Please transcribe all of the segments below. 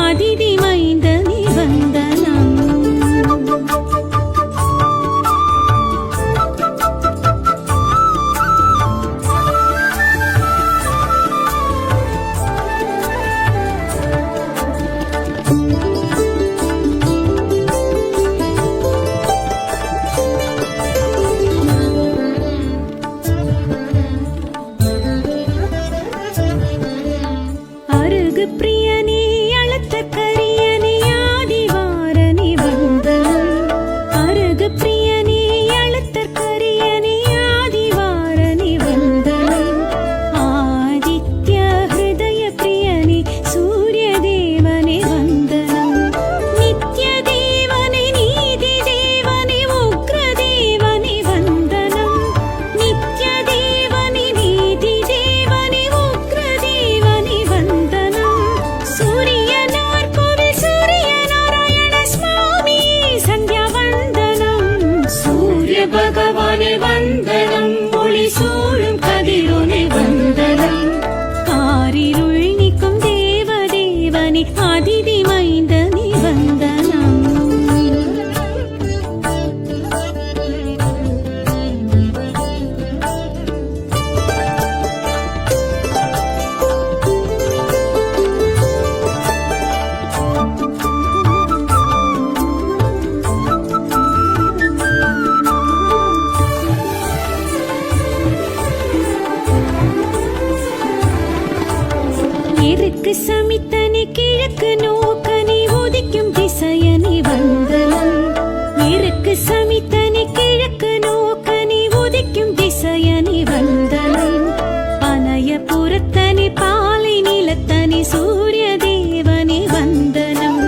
அதிதி மைந்தனே வந்தனம். பிரியனே அழுத்த கரியனே ஆதிவாரனே வந்தனம். அருகு பிரியனே அழுத்த கரியனே ஆதிவாரனே வந்தனம். ஆதித்ய ஹிருதய பிரியனே சூரிய தேவனே வந்தனம். நித்ய தேவனே நீதி தேவனே உக்ர தேவனே வந்தனம். நித்ய தேவனே நீதி தேவனே உக்ர தேவனே வந்தனம். சூரியனார் கோவில் சூரிய நாராயண சுவாமி சந்தியா வந்தனம். சூரிய பகவானே வந்தனம். ஒளி சூழும் கதிரோனே வந்தனம். காரிருள் நீக்கும் தேவ தேவனே அதிதி மைந்தனே வந்தனம். இருக்கு சமித்தனே கிழக்கு நோக்கனே உதிக்கும் திசையனே வந்தனம். இருக்கு சமித்தனே கிழக்கு நோக்கனே உதிக்கும் திசையனே வந்தனம். பனைய புறத்தனே பாலை நிலத்தனே சூரிய தேவனே வந்தனம்.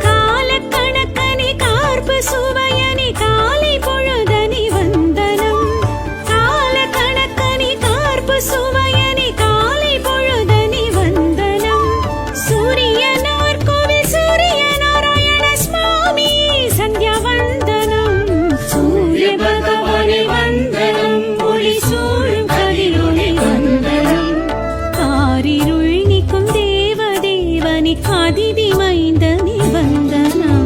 கால கணக்கனே கார்பு சுவையனே காலை பொழுதனே வந்தனம். கால கணக்கனே கார்பு சுவையனே காலை பொழுதனே வந்தனம். சூரியனார் கோவில் சூரிய நாராயண சுவாமி சந்தியா வந்தனம். சூரிய பகவானே வந்தனம். ஒளி சூழும் கதிரோனே வந்தனம். காரிருள் நீக்கும் தேவ தேவனே அதிதி மைந்தனே வந்தனம்.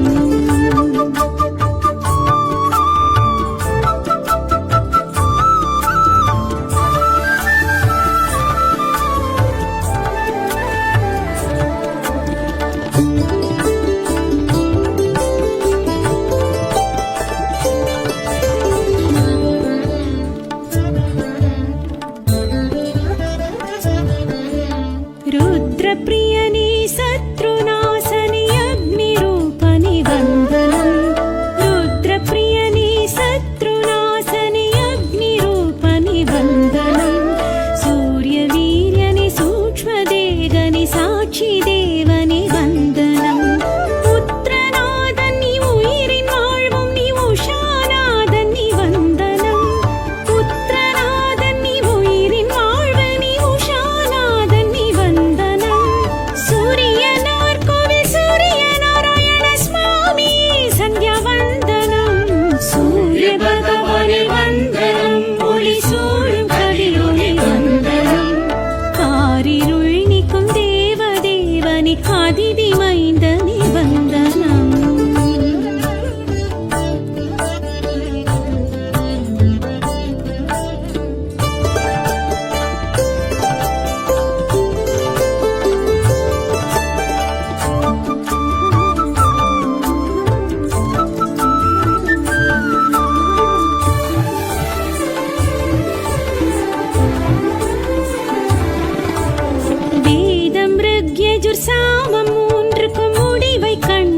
ருத்ர பிரியனே சத்ருநாசனே அக்னி ரூபனே வந்தனம். ருத்ர பிரியனே சத்ருநாசனே அக்னி ரூபனே வந்தனம். சூரிய வீரியனே சூக்ஷ்ம தேகனே சாட்சி தேவனே வந்தனம். புத்திரநாதன் நீ உயிரின் வாழ்வும் நீ உஷாநாதன் நீ வந்தனம். புத்திரநாதன் நீ உயிரின் வாழ்வு நீ உஷாநாதன் நீ வந்தனம். சூரியனார் கோவில் சூரிய நாராயண சுவாமி சந்தியா வந்தனம். சூரிய பகவானே வந்தனம். ஒளி சூழும் கதிரோனே வந்தனம். காரிருள் நீக்கும் தேவ தேவனே அதிதி மைந்தனே வந்தனம். வேதம் ருக்யஜுர் சாமம் மூன்றுக்கும் முடிவை கண்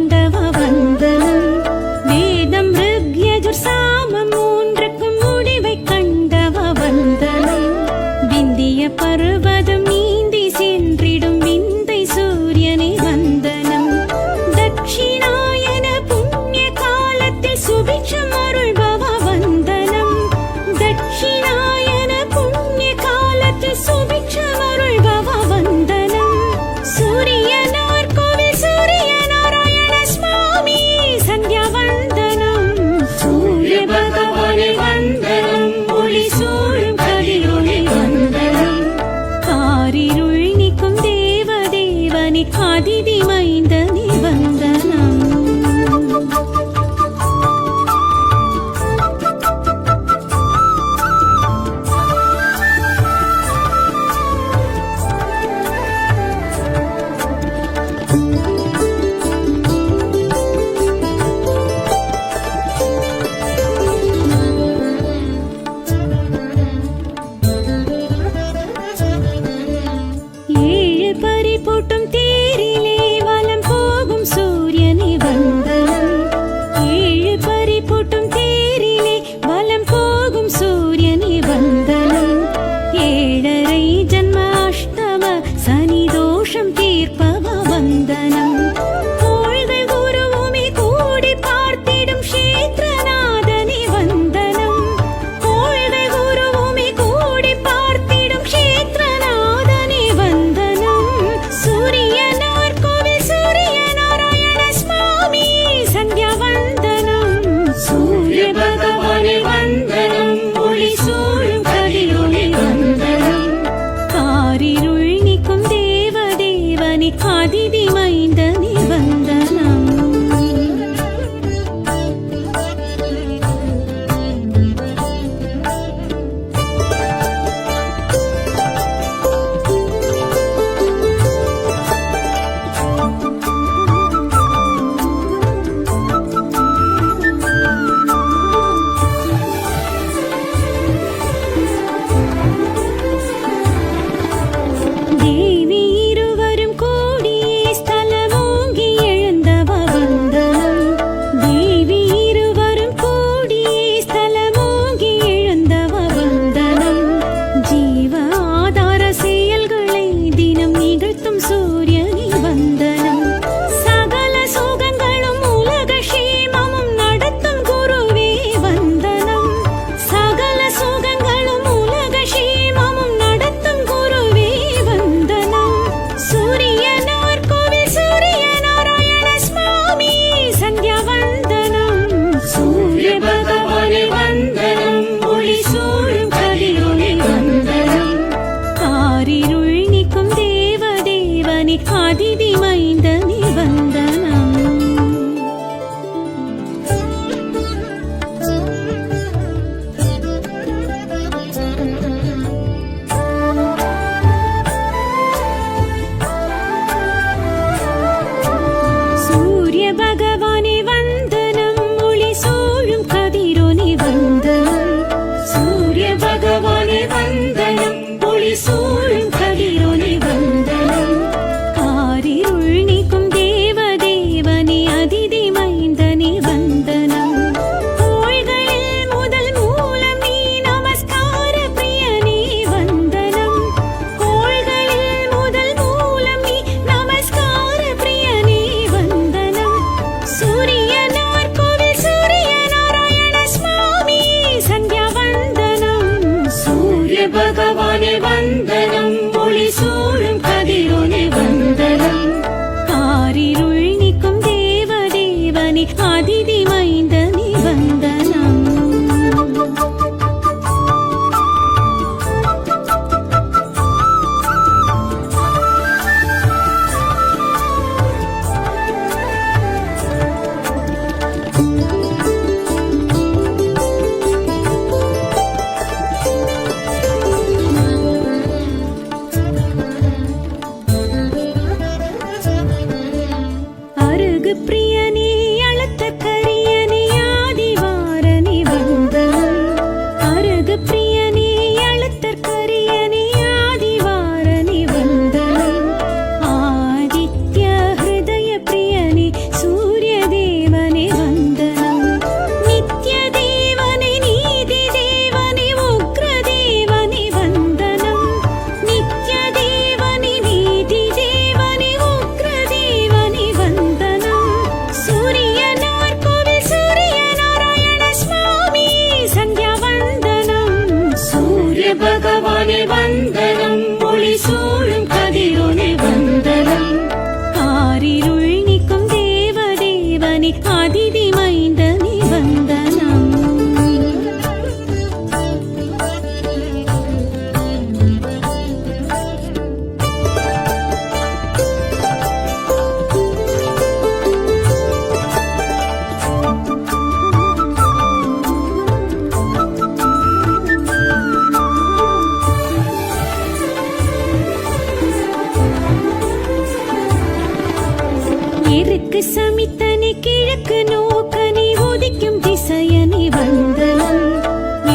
எருக்கு சமித்தனி கிழக்கு நோக்கனி உதிக்கும் திசையனி வந்தனம்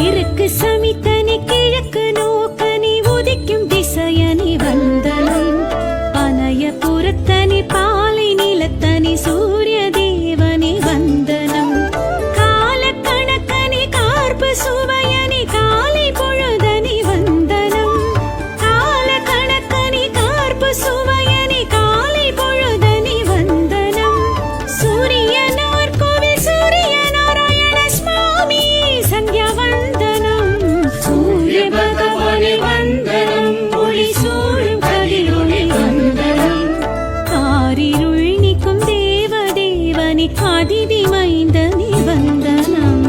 எருக்கு சமித்தனி கிழக்கு நோக்கனி உதிக்கும் திசையனி வந்தனம் பனைய புறத்தனி பாலை நிலத்தனி சூரிய தேவனி வந்தனம் கால கணக்கனி கார்பு சுவையனி காலை பொழுதனி வந்தனம் கால கணக்கனி கார்பு சுவையனி காலை பொழுதனி வந்தனம் சூரியனார் கோவில் சூரிய நாராயண சுவாமி சந்தியா வந்தனம் சூரிய பகவானே வந்தனம் ஒளி சூழும் கதிரொளி வந்தனம் ஆரிருள் நீக்கும் தேவ தேவனி அதிதி மைந்தனி வந்தனம்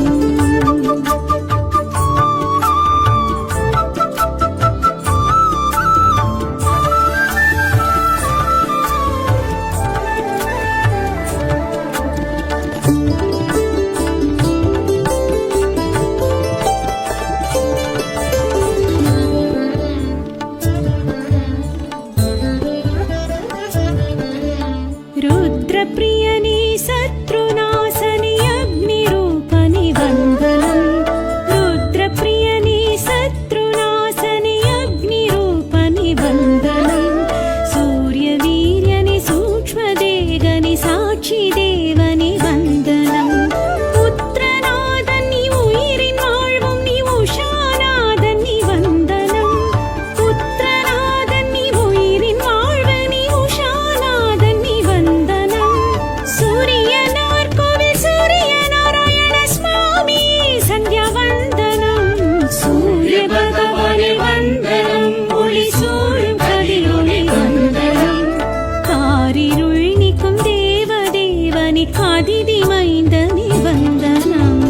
रुद्रप्रियनी शत्रुनाशनि अग्निरूपनि वन्दनं रुद्रप्रियनी शत्रुनाशनि अग्निरूपनि वन्दनं सूर्यवीर्यनि सूक्ष्मदेगनि साक्षिदेवनि वन्दनं पुत्रनादन् नि उयिरिन् वाळ्वुम नि उषानादन् नि वन्दनं पुत्रनादन् नि उयिरिन् वाळ्वु नि उषानादन् नि वन्दनं सूर्यनार कोविल सूर्य नारायण स्वामी सन्ध्या वन्दनं सूर्य भगवाने वन्दनं ஒளி சூழும் கதிரொளி வந்தனம் காரிருள் நீக்கும் தேவ தேவனி அதிதி மைந்தனி வந்தனம்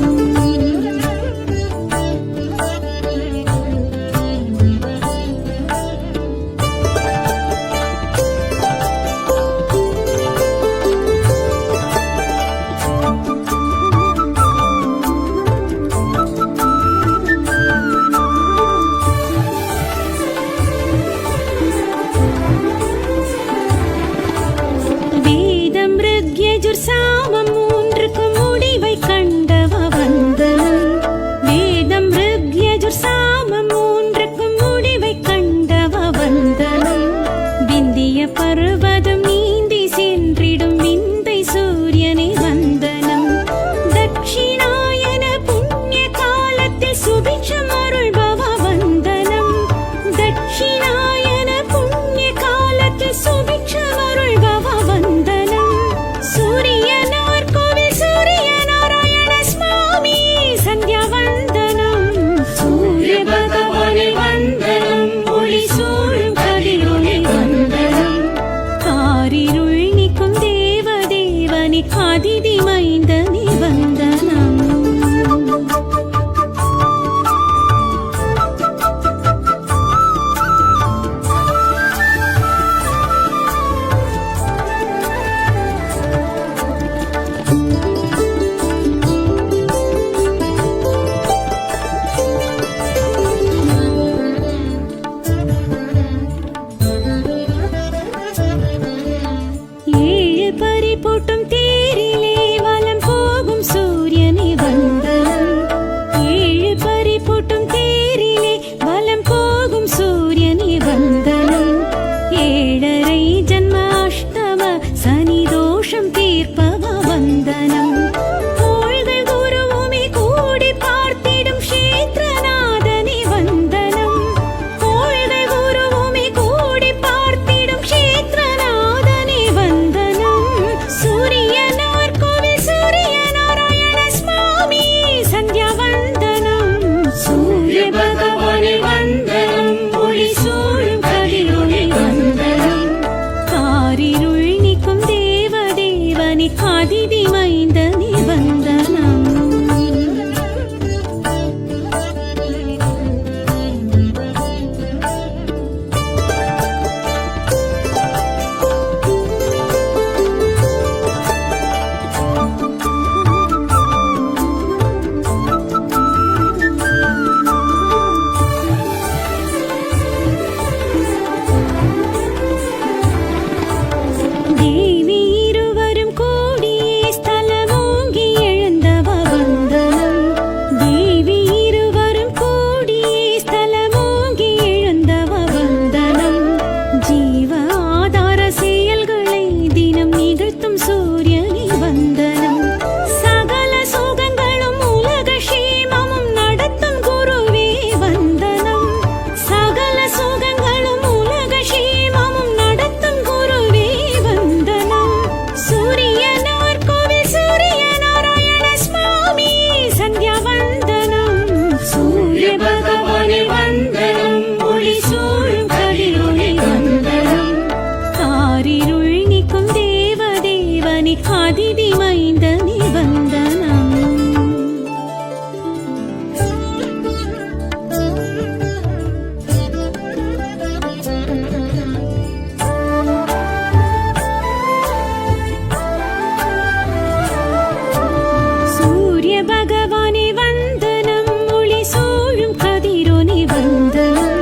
வேதம் ருக்யஜுர் சாமம் மூன்றுக்கும் முடிவை கண்டவ வந்தனம் வேதம் ருக்யஜுர் சாமம் மூன்றுக்கும் முடிவை கண்டவ வந்தனம் விந்திய பர்வதம் நீந்தி சென்றிடும் விந்தை சூரியனை வந்தனம் தட்சிணாயன புண்ணிய காலத்தில் சுபிட்சம் அருள்பவ வந்தனம் தட்சிணாயன புண்ணிய காலத்தில் சுபிட்சம் அருள்பவ வந்தனம் சூரியனார் கோவில் சூரிய நாராயண சுவாமி சந்தியா வந்தனம் சூரிய பகவானே வந்தனம் ஒளி சூழும் கதிரொளி வந்தனம் ஆரிருள் நீக்கும் தேவ தேவனி அதிதி மைந்தனி வந்தனம் ஏழு பறிபோட்டும் தேரிலே வலம் போகும் சூரியனை வந்தனம் ஏழு பறிபோட்டும் தேரிலே வலம் போகும் சூரியனை வந்தனம் ஏழரை ஜன்ம அஷ்டம சனி தோஷம் தீர்ப்பவ வந்தனம் கோள்கள் குருவுமே கூடி பார்த்திடும் க்ஷேத்ரநாதனி வந்தனம் கோள்கள் குருவுமே கூடி பார்த்திடும் க்ஷேத்ரநாதனி வந்தனம் சூரியனார் கோவில் சூரிய நாராயண சுவாமி சந்தியா வந்தனம் சூரிய பகவானே வந்தனம் ஒளி சூழும் கதிரொளி வந்தனம் காரிருள் நீக்கும் தேவ தேவனி அதிதி மைந்தனி வந்தனம் தேவி இருவர் தேவனே அதிதி மைந்தனே வந்தனம். சூரிய பகவானே வந்தனம், ஒளி சூழும் கதிரோனே வந்தனம்.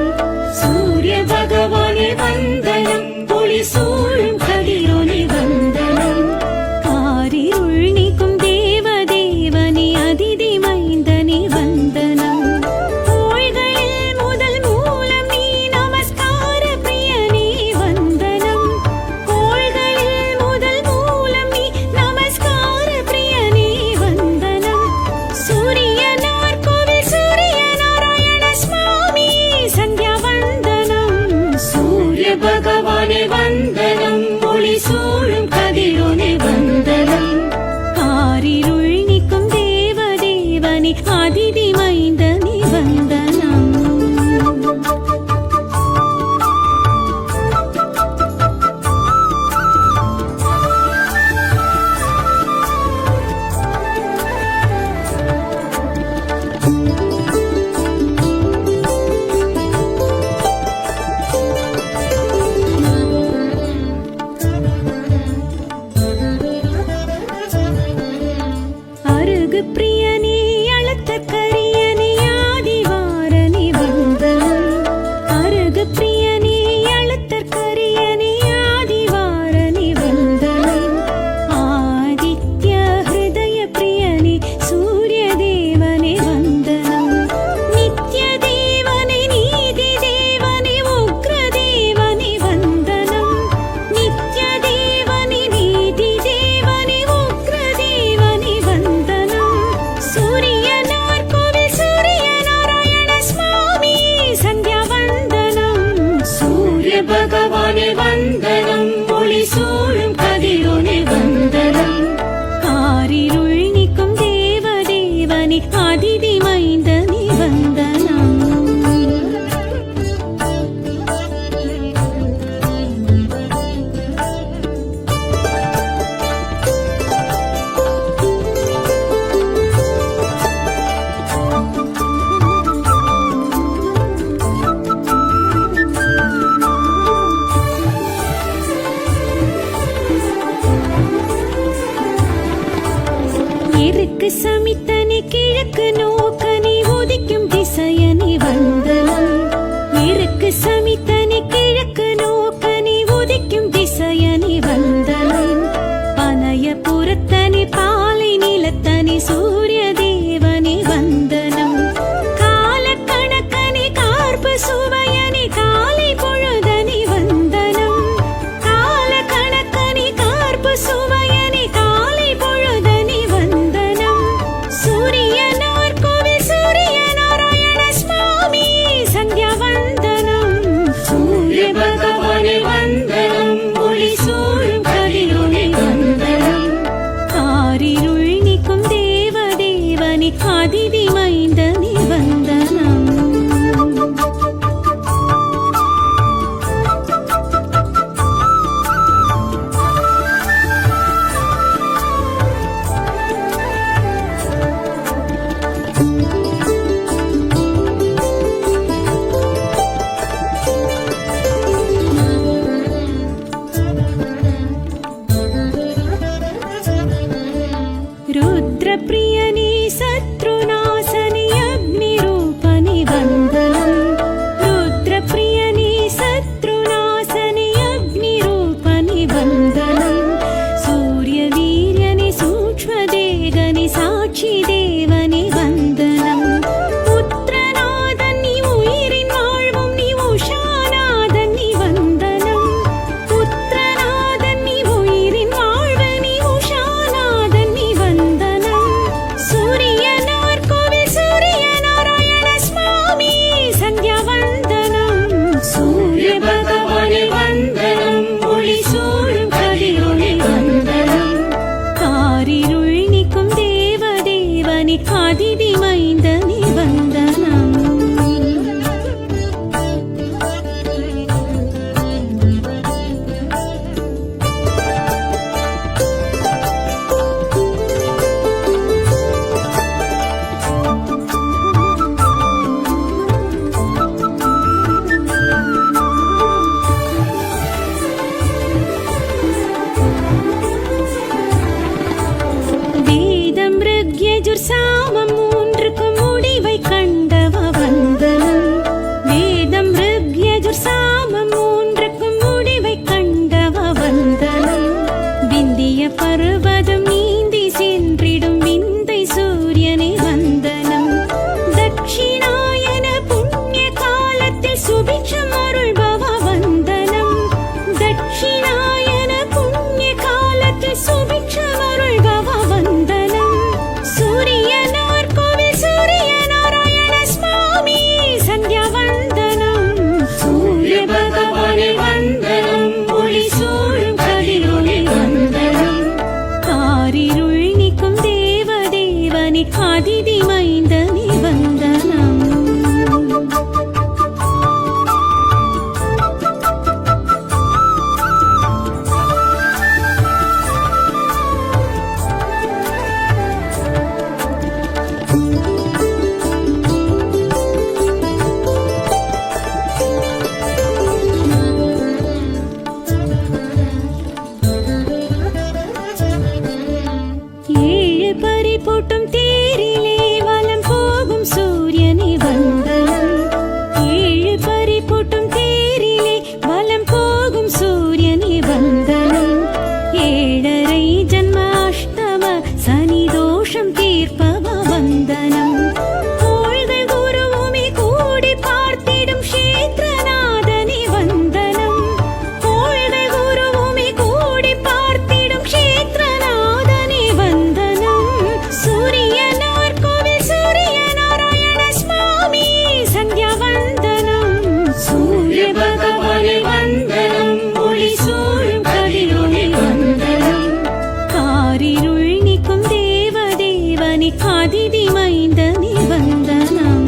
சூரிய பகவானே வந்தனம், ஒளி சூழும் கதிரோனே வந்தனம். காரிருள் நீக்கும் தேவ தேவனே அதிதி மைந்தனே வந்தனம். கோள்களில் முதல் மூலம் நீ நமஸ்கார பிரியனே வந்தனம். கோள்களில் முதல் மூலம் நீ நமஸ்கார பிரியனே வந்தனம். சூரியனார் கோவில் சூரிய நாராயண சுவாமி சந்தியா வந்தனம். சூரிய பகவானே வந்தனம், ஒளி சூழும் கதிரோனே வந்தனம். காரிருள் நீக்கும் தேவ தேவனே அதிதி மைந்தனே வந்தனம். அருகு பிரியனே அழுத்த கரியனே ஆதிவாரனே வந்தனம். அருகு பிரியனே அழுத்த கரியனே ஆதிவாரனே வந்தனம். ஆதித்ய ஹிருதய பிரியனே சூரிய தேவனே வந்தனம். நித்ய தேவனே நீதி தேவனே உக்ர தேவனே வந்தனம். நித்ய தேவனே நீதி தேவனே உக்ர தேவனே வந்தனம். சூரியனார் கோவில் சூரிய நாராயண சுவாமி சந்தியா வந்தனம். சூரிய பகவானே வந்தனம், ஒளி சூழும் கதிரோனே வந்தனம். காரிருள் நீக்கும் தேவ தேவனே அதிதி மைந்தனே வந்தனம். எருக்கு சமித்தனே கிழக்கு நோக்கனே உதிக்கும் திசையனே வந்தனம். எருக்கு சமித்தனே கிழக்கு நோக்கனே உதிக்கும் திசையனே வந்தனம். பனயபுரத்தனே பாலை நிலத்தனே சூரிய தேவனே வந்தனம். கால கணக்கனே கார்பு சுவையனே காலை பொழுதனே வந்தனம். கால கணக்கனே கார்பு சுவையனே காலை பொழுதனே வந்தனம். சூரியனார் கோவில் சூரிய நாராயண சுவாமி சந்தியா வந்தனம். சூரிய பகவானே வந்தனம், ஒளி சூழும் கதிரோனே வந்தனம். காரிருள் நீக்கும் தேவ தேவனே அதிதி மைந்தனே வந்தனம். ருத்ரபிரியனே சத்ருநாசனே அக்னிரூபனே வந்தனம். ருத்ரபிரியனே சத்ருநாசனே அக்னிரூபனே வந்தனம். சூரிய வீரியனே சூக்ஷ்மதேகனே சாட்சி தேவனே வந்தனம். புத்திரநாதன் நீ உயிரின் வாழ்வும் நீ உஷாநாதன் நீ வந்தனம். புத்திரநாதன் நீ உயிரின் வாழ்வு நீ உஷாநாதன் நீ வந்தனம். சூரியனா பர்வதம் நீந்தி சென்றிடும் விந்தை சூரியனை வந்தனம். தட்சிணாயன புண்ணிய காலத்தில் சுபிட்சம் அருள்பவ வந்தனம். தட்சிணாயன புண்ணிய காலத்தில் சுபிட்சம் அருள்பவ வந்தனம். சூரியனார் கோவில் சூரிய நாராயண சுவாமி சந்தியா வந்தனம். சூரிய பகவானே வந்தனம். ஒளி சூழும் கதிரொளி வந்தனம். காரிருள் நீக்கும் தேவ தேவனே அதிதி மைந்தனே வந்தனம். ஏழு பறிபோட்டும் தேரிலே வலம் போகும் சூரியனே வந்தனம். ஏழு பறிபோட்டும் தேரிலே வலம் போகும் சூரியனே வந்தனம். ஏழரை ஜன்ம அஷ்டம சனி தோஷம் தீர்ப்பவ வந்தனம். கோள்கள் குருவுமே கூடி பார்த்திடும் க்ஷேத்ரநாதனே வந்தனம். கோள்கள் குருவுமே கூடி பார்த்திடும் க்ஷேத்ரநாதனே வந்தனம். சூரியனார் கோவில் சூரிய நாராயண சுவாமி சந்தியா வந்தனம். சூரிய பகவானே வந்தனம். ஒளி சூழும் கதிரொளி வந்தனம். காரிருள் நீக்கும் தேவ தேவனே அதிதி மைந்தனே வந்தனம்.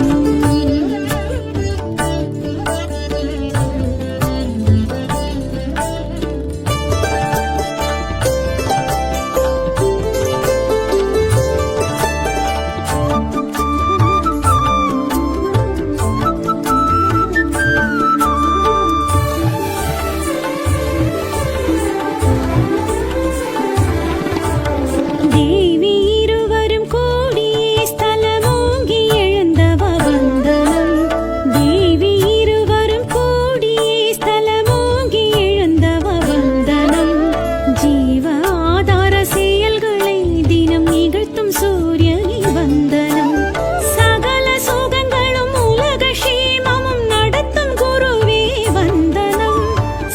தேவி இருவரும் கூடியே ஸ்தலமோங்கி எழுந்தவ வந்தனம். தேவி இருவரும் கூடியே ஸ்தலமோங்கி எழுந்தவ வந்தனம். ஜீவ ஆதார செயல்களை தினம் நிகழ்த்தும் சூரியனை வந்தனம். சகல சுகங்களும் உலக க்ஷேமமும் நடத்தும் குருவே வந்தனம்.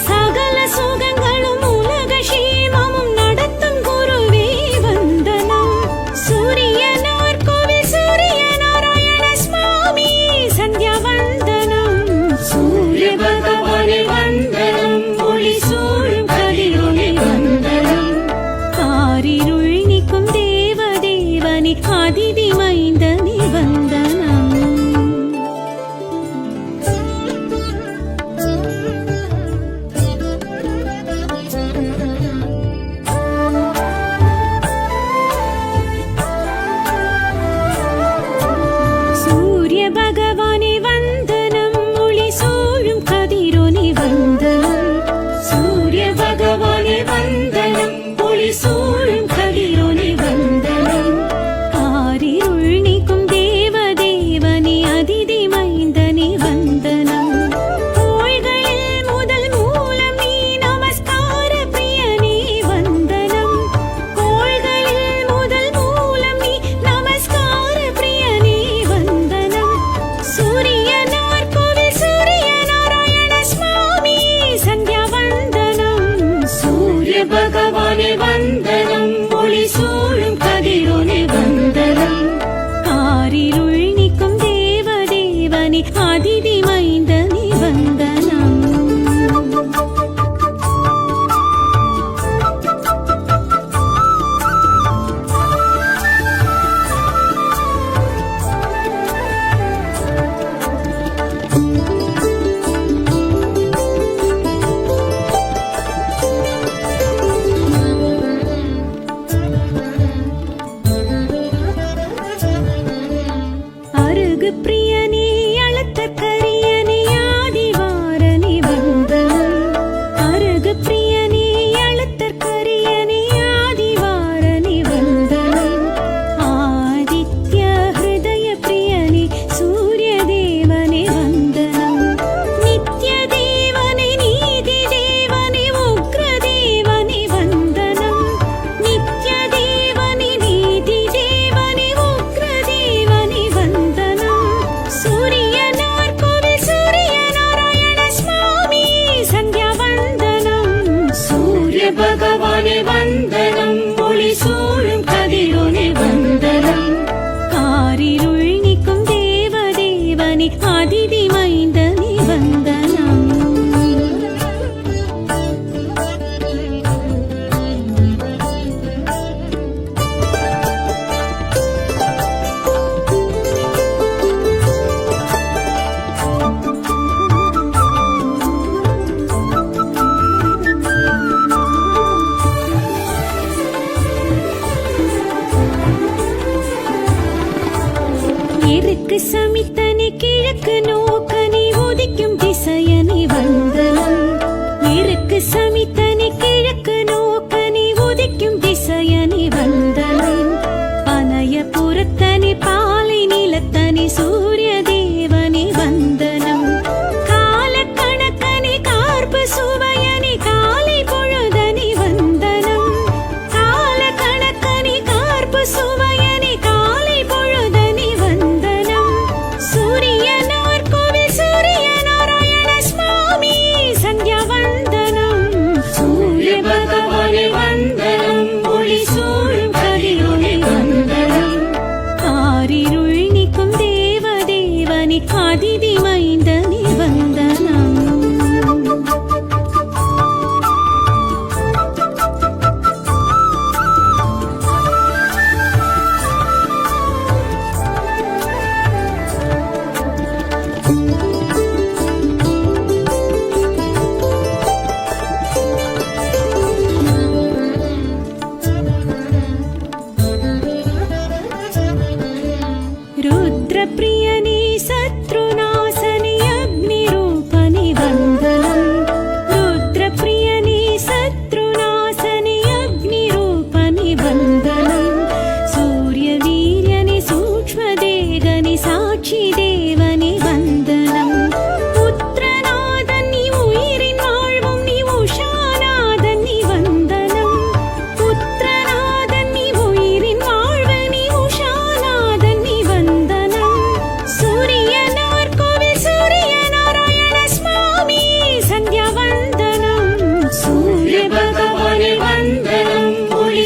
சகல சுகங்களும் உலக க்ஷேமமும் நடத்தும் குருவே வந்தனம். சூரியனார் கோவில் சூரிய நாராயண சுவாமி சந்தியா வந்தனம். சூரிய பகவானே வந்தனம். ஒளி சூழும் கதிரொளி வந்தனம். காரிருள் நீக்கும் தேவ தேவனே அதிதி மைந்தனே வந்தனம். சூரிய பகவானே வந்தனம். ஒளி சூழும் கதிரொளி வந்தனம். சூரிய பகவானே வந்தனம். ஒளி சூழும் கதிரொளி தேவனே அதிதி மைந்தனே வந்தனம். இருக்கு சமித்தனி கிழக்கு நோக்கனி உதிக்கும் திசையனி வந்தனம். இருக்கு சமித்தனி கிழக்கு நோக்கனி உதிக்கும் திசையனி வந்தனம். பனைய புறத்தனி பாலை நிலத்தனி சூரிய தேவனி வந்தனம். கால கணக்கனி கார்ப்பு சுவையனி காலை பொழுதனி வந்தனம். கால கணக்கனி கார்ப்பு சுவையனி காலை பொழுதனி வந்தனம். சூரியனார் கோவில் சூரிய நாராயண சுவாமி சந்தியா வந்தனம். சூரிய பகவானே வந்தனம். ஒளி சூழும் கதிரொளி வந்தனம். காரிருள் நீக்கும் தேவ தேவனே அதிதி மைந்தனே வந்தனம். रुद्रप्रियने शत्रुनाशने अग्निरूपने वन्दनं. रुद्रप्रियने शत्रुनाशने अग्निरूपने वन्दनं. सूर्यवीर्यने सूक्ष्मदेगने साक्षिदेवने वन्दनं. पुत्रनादन् நீ உயிரின் வாழ்வும் நீ உஷாநாதன் நீ வந்தனம். புத்திரநாதன் நீ உயிரின் வாழ்வு நீ உஷாநாதன் நீ வந்தனம். சூரியனார் கோவில் சூரிய நாராயண சுவாமி சந்தியா வந்தனம். சூரிய பகவானே வந்தனம். ஒளி